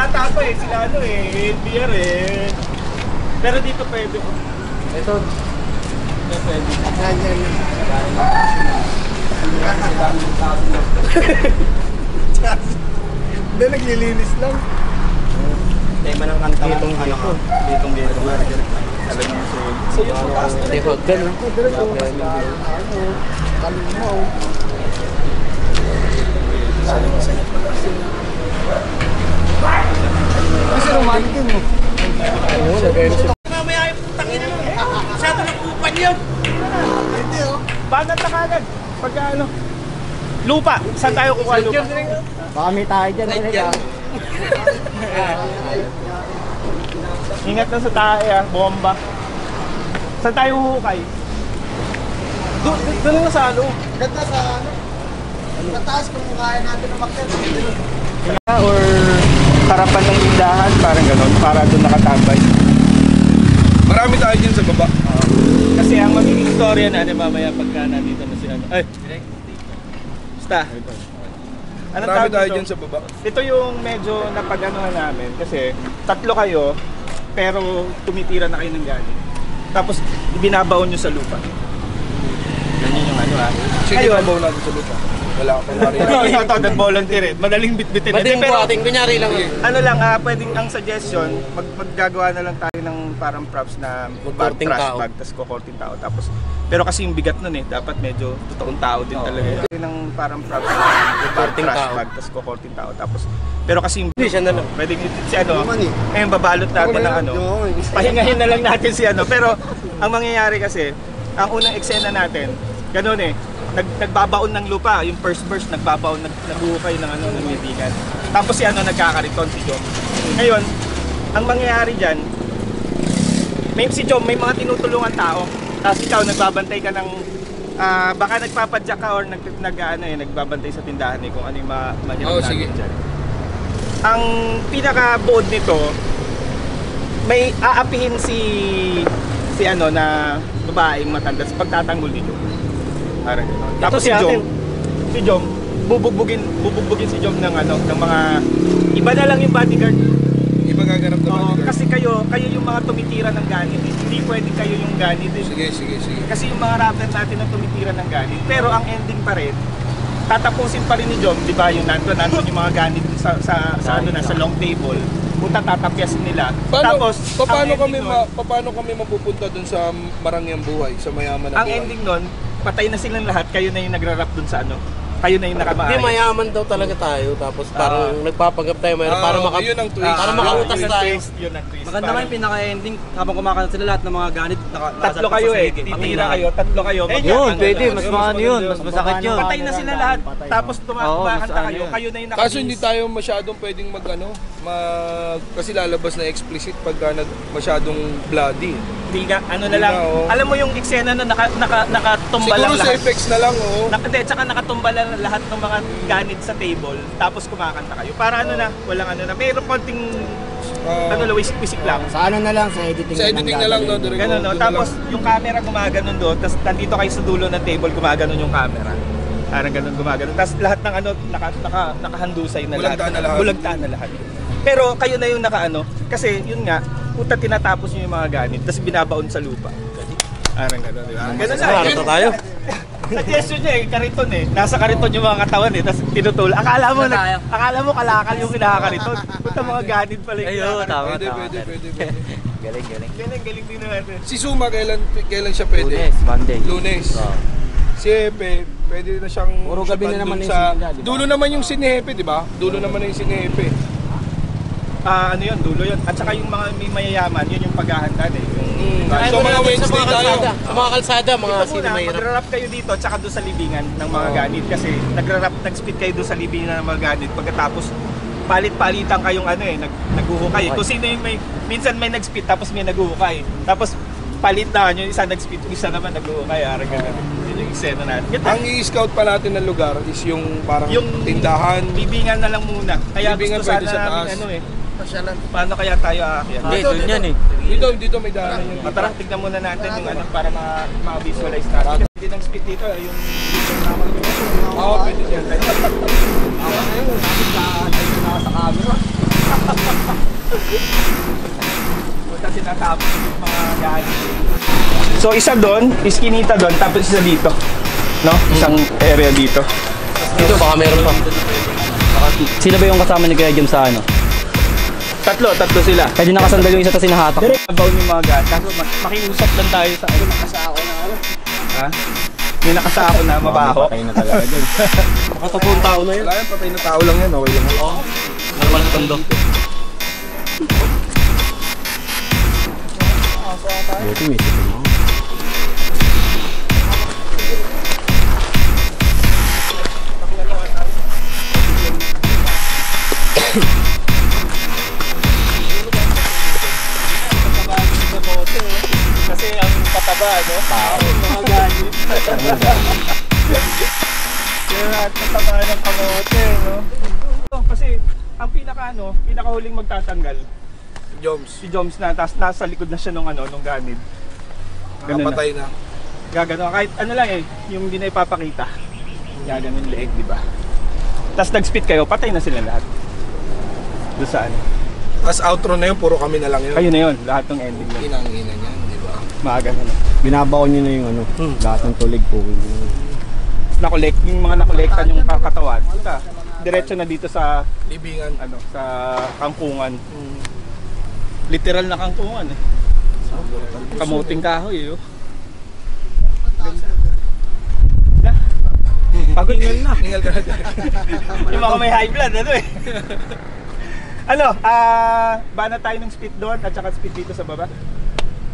bata pa eh, sila ano eh, NBR eh. Pero dito pwede po. Ito. Ito pwede. Hindi, naglilinis lang. Tema ng kanta mo itong ano ko. Ditong gero. Alam mo so yung pagkas na rin. Hotel lang. Kalimaw. Kasi romantic yun mo. Mamaya yung putangin mo. Masyado ng upan yun. Hindi oh. Banat na kagad. Pagka ano. Lupa. Saan tayo kukuha lupa? Baka may tayo dyan. Ingat na sa tae ah. Bomba. Saan tayo hukay? Doon lang sa ano. Ganda sa ano. Mataas kung kaya natin na makyat. Or harapan ng tindahan, parang gano'n, para doon nakatambay. Marami tayo dyan sa baba. Kasi ang magiging istorya na mamaya pagka nandito na si ano. Ay! Basta. Anong Marami tawag tayo dito? dyan sa baba. Ito yung medyo napag-anuhan namin kasi tatlo kayo pero tumitira na kayo ng galing. Tapos binabaon nyo sa lupa. Ganyan yung ano ha. Sige, babaw natin sa lupa. Wala ka pang Ito, nag-volunteer eh. Madaling bitbitin. Madaling buhating, kunyari lang. Ano lang, pwedeng ang suggestion, maggagawa na lang tayo ng parang props na bag, trash bag, tapos kukorting tao. Tapos, pero kasi yung bigat nun eh, dapat medyo totoong tao din talaga. Ng parang props na bag, trash bag, tapos kukorting tao. Tapos, pero kasi yung Siya na lang. pwedeng si ano, ngayon babalot natin ng ano, pahingahin na lang natin si ano. Pero, ang mangyayari kasi, ang unang eksena natin, ganun eh, nagbabaon ng lupa, yung first burst nagbabaon, nagbuhukay ng ano ng mibigan. Tapos si ano nagkakariton si Jom. Ngayon, ang mangyayari diyan, si Jom may mga tinutulungan tao. Tapos ikaw nagbabantay ka ng baka nagpapadyak ka or nagbabantay sa tindahan eh kung ano yung mahirap natin diyan. Ang pinaka-buod nito, may aapihin si ano na babaeng matanda sa pagtatanggol nito. Parang gano'n. Tapos si Jom, bubugbugin si Jom ng ano, ng mga iba na lang yung bodyguard. Iba gaganap na bodyguard. Kasi kayo yung mga tumitira ng ganit. Hindi pwedeng kayo yung ganit. Sige. Kasi yung mga rapper natin na tumitira ng ganit. Pero ang ending pa rin, tatapusin pa rin ni Jom, di ba? Yung nandun yung mga ganit sa ano na sa long table. Punta tatapyasin nila. Tapos paano kami mapupunta dun sa Marangyang Buhay, sa mayaman na buhay? Ang ending nun, patay na silang lahat, kayo na yung nagra-rap dun sa ano. Kayo na yung nakamaayos. Hindi, mayaman daw talaga tayo. Tapos parang nagpapanggap tayo mayroon para yun ang twist. para makautas tayo. Yun ang twist. Maganda naman yung pinaka-ending habang kumakanta sila lahat ng mga ganit. Tatlo kayo eh, titira kayo, tatlo kayo. Yun, pwede, mas maano yun, mas masakit yun. Patay na sila lahat, tapos kumakanta kayo, kayo na yung nakamiss. Kaso hindi tayo masyadong pwedeng kasi lalabas na explicit pagka masyadong bloody. Hindi nga, ano na lang, alam mo yung eksena na nakatumba lang lahat. Siguro sa effects na lang Hindi, tsaka nakatumba lang lahat ng mga ganit sa table, tapos kumakanta kayo. Para ano na, walang ano na, mayroong konting wisik-wisik lang. Sa ano na lang, sa editing sa editing na lang, no? Ganun, no? Tapos yung camera gumaganon doon, tapos nandito kayo sa dulo ng table, gumaganon yung camera. Parang ganun gumaganon. Tapos lahat ng ano, nakahandusay na lahat. Bulagtaan na lahat. Pero kayo na yung nakaano, kasi yun nga, puta tinatapos nyo yung mga ganit, tapos binabaon sa lupa. Parang ganun, di ba? Ganun na. Marito tayo. Suggestion niya eh, kariton eh. Nasa kariton yung mga katawan eh, tapos tinutulak. Akala mo kalakal yung kinakariton. Puta mga ganit pala yung kinakariton. Pwede. Galing din natin. Si Suma, kailan siya pwede? Lunes, Monday. Lunes. Si Hepe, pwede na siyang Puro gabi na naman sa yung dulo naman yung sinehepe, di ba? Dulo naman yung sinehepe. Ano yun, dulo yun. At saka yung mga may mayayaman, yun yung paghahanda eh. So mga Wednesday tayo. Sa mga kalsada, mga Ito sino muna, mahirap. magra-rap kayo dito tsaka doon sa libingan ng mga ganit. Kasi nag-spit kayo doon sa libingan ng mga ganit. Pagkatapos, palit-palitan kayong ano eh, naghuhukay. Kung sino yung minsan may nag-spit tapos may naghuhukay. Tapos palit na yung isa nag-spit, isa naman naghuhukay. Yun yung eksena natin. Ang i-scout pa natin ng lugar is yung parang tindahan. Libingan na lang muna. Kaya Libingan gusto pwede sana sa taas. namin ano eh. Paano kaya tayo aakyat? Hindi, doon yan eh. Dito may daanan yung Tara, tignan muna natin yung ano para ma-visualize natin. Hindi nang spit dito, yung pwede dyan. Sa camera. So isa doon, iskinita doon, tapos isa dito. No? Isang area dito. Dito baka meron pa. Sila ba yung kasama ni Kuya Jom sa ano? Tatlo sila. Kaya di nakasandal yung isa tapos sinahatak. About yung mga gas. Kaso makiusap lang tayo sa ano. Nakasako na ano. Ha? May nakasako na mabaho. Patay na talaga dyan. Makatapong tao na yun. Wala yan, patay na tao lang yan. Okay lang. Normal na tondo. Buti may isipin mo. Kasi ang pataba, no? Mga ganit. Kaya pataba ng kamote, no? Kasi ang pinakahuling magtatanggal, Joms. si Joms na, tapos nasa likod na siya nung ganid. Ganun Nakapatay na. Gagano, kahit ano lang yung hindi na ipapakita. Gaganon leeg, di ba? Tapos nag-spit kayo, patay na sila lahat. Doon sa ano. As outro na yun, puro kami na lang yun. Kayo na yun, lahat ng ending na. Inang-ina niyan, di ba? Maaga na lang. Binabaon nyo na yung ano, lahat ng tulig po. Nakolek, yung mga nakolektan yung katawan. Ito, diretso na dito sa Libingan. sa kangkungan. Literal na kangkungan eh. Kamuting kahoy eh. Pagod na. Ningal ka na dyan. Yung mga may high blood ano eh. Bana tayo ng speed doon at saka speed dito sa baba.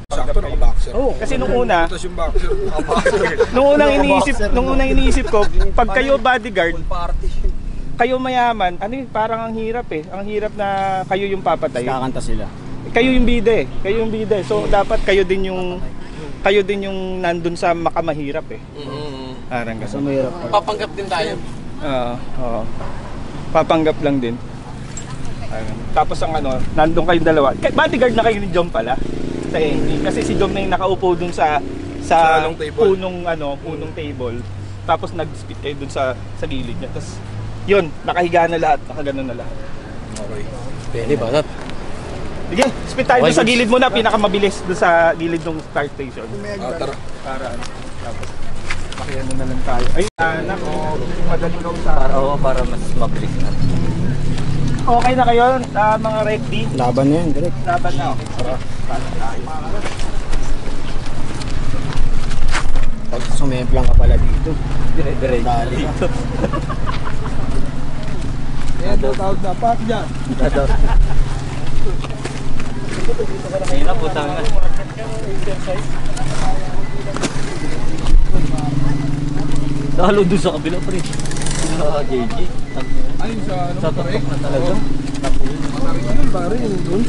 Sakto, naka-boxer. Kasi nung una, Tapos yung boxer, naka-boxer. nung unang iniisip ko, pag kayo bodyguard, kayo mayaman, parang ang hirap eh. Ang hirap na kayo yung papatay. Kakanta sila. Kayo yung bida eh. Kayo yung bida eh. So dapat kayo din yung nandun sa makamahirap eh. Parang So gano'n. mahirap. Papanggap din tayo. Oo. Papanggap lang din. Tapos ang nandun kayong dalawa. Bodyguard na kayo ni Jom pala sa ending. Kasi si Jom na yung nakaupo dun sa Sa long table. punong table. Tapos nag-spit kayo dun sa gilid niya. Tapos yun, nakahiga na lahat, nakaganon na lahat. Okay. Pwede ba? Sige, spit tayo dun sa gilid muna, pinakamabilis dun sa gilid ng start station. Tara. Para tapos makiano na lang tayo. Ay, nako, madaling kausap. Para mas mabilis na. Okay na kayo, mga ready? Laban na yan, direct. Laban na, okay. Pag sumemplang ka pala dito. Dire-dire. Dali ka. Ayan, tawag na. Pak dyan. Ayun na, putang na. Lalo doon sa kabila pre. JJ. Ayun sa Sa tatok na talaga. Yun, pare, yun doon.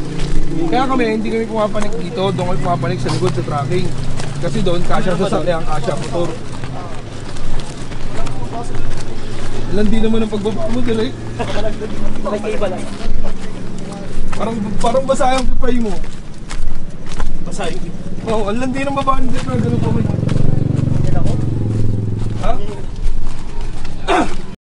Kaya kami, hindi kami pumapanik dito. Doon kami pumapanik sa likod sa tracking. Kasi doon, kasya sasakyan, kasya motor. Landi naman ang pagbaba mo dala eh. Parang basa yung pipay mo. Basa yung Oo, ang landi ng babaan dito na gano'n pa mo. Ha?